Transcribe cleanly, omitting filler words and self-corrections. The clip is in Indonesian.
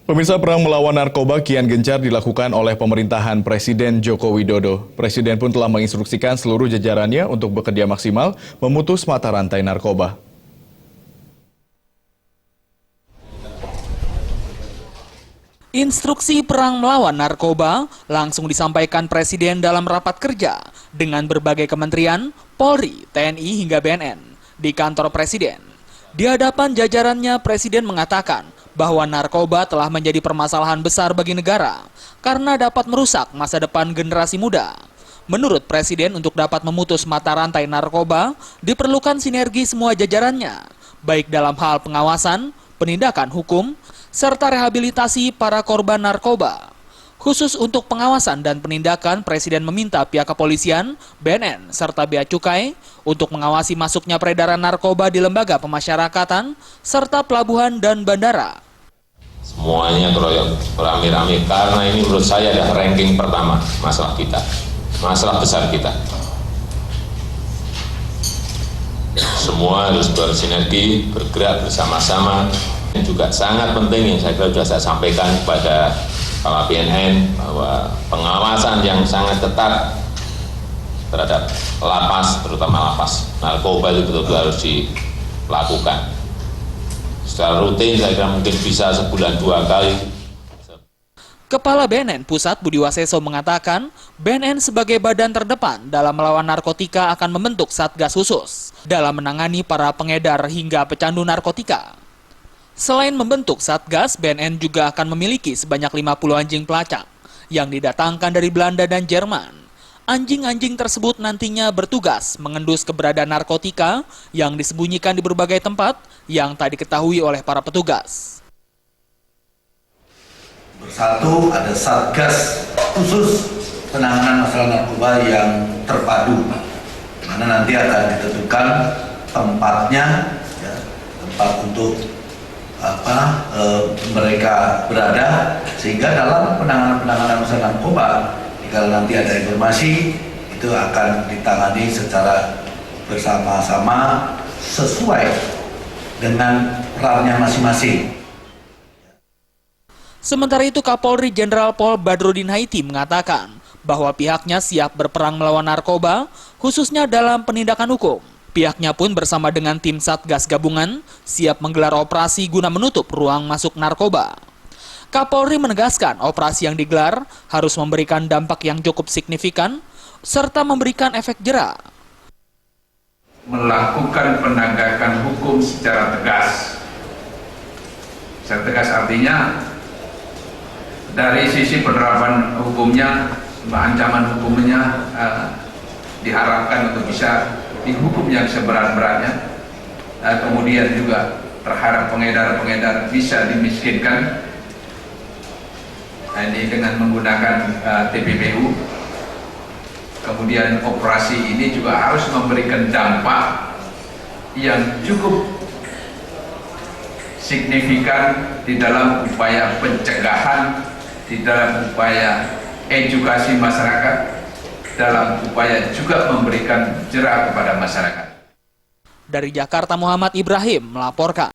Pemirsa, perang melawan narkoba kian gencar dilakukan oleh pemerintahan Presiden Joko Widodo. Presiden pun telah menginstruksikan seluruh jajarannya untuk bekerja maksimal memutus mata rantai narkoba. Instruksi perang melawan narkoba langsung disampaikan Presiden dalam rapat kerja dengan berbagai kementerian, Polri, TNI hingga BNN di kantor Presiden. Di hadapan jajarannya, Presiden mengatakan bahwa narkoba telah menjadi permasalahan besar bagi negara karena dapat merusak masa depan generasi muda. Menurut Presiden, untuk dapat memutus mata rantai narkoba diperlukan sinergi semua jajarannya, baik dalam hal pengawasan, penindakan hukum, serta rehabilitasi para korban narkoba. Khusus untuk pengawasan dan penindakan, Presiden meminta pihak kepolisian, BNN, serta Bea Cukai untuk mengawasi masuknya peredaran narkoba di lembaga pemasyarakatan, serta pelabuhan dan bandara. Semuanya keroyok rame-rame karena ini menurut saya adalah ranking pertama masalah kita, masalah besar kita. Semua harus bersinergi, bergerak bersama-sama. Juga sangat penting yang saya kira sudah saya sampaikan kepada Kepala BNN bahwa pengawasan yang sangat ketat terhadap lapas, terutama lapas narkoba itu betul-betul harus dilakukan. Secara rutin saya kira mungkin bisa sebulan 2 kali. Kepala BNN Pusat Budi Waseso mengatakan, BNN sebagai badan terdepan dalam melawan narkotika akan membentuk Satgas khusus dalam menangani para pengedar hingga pecandu narkotika. Selain membentuk Satgas, BNN juga akan memiliki sebanyak 50 anjing pelacak yang didatangkan dari Belanda dan Jerman. Anjing-anjing tersebut nantinya bertugas mengendus keberadaan narkotika yang disembunyikan di berbagai tempat yang tak diketahui oleh para petugas. Bersatu ada Satgas khusus penanganan masalah narkoba yang terpadu, mana nanti akan ditentukan tempatnya, ya, tempat untuk mereka berada, sehingga dalam penanganan masalah narkoba, jika nanti ada informasi, itu akan ditangani secara bersama-sama sesuai dengan perannya masing-masing. Sementara itu, Kapolri Jenderal Pol Badrodin Haiti mengatakan bahwa pihaknya siap berperang melawan narkoba, khususnya dalam penindakan hukum. Pihaknya pun bersama dengan tim Satgas Gabungan siap menggelar operasi guna menutup ruang masuk narkoba. Kapolri menegaskan operasi yang digelar harus memberikan dampak yang cukup signifikan serta memberikan efek jera. Melakukan penegakan hukum secara tegas. Secara tegas artinya dari sisi penerapan hukumnya, ancaman hukumnya diharapkan untuk bisa dihukum yang seberat-beratnya, kemudian juga terhadap pengedar-pengedar bisa dimiskinkan, ini dengan menggunakan TPPU. Kemudian operasi ini juga harus memberikan dampak yang cukup signifikan di dalam upaya pencegahan, di dalam upaya edukasi masyarakat, dalam upaya juga memberikan jera kepada masyarakat. Dari Jakarta, Muhammad Ibrahim melaporkan.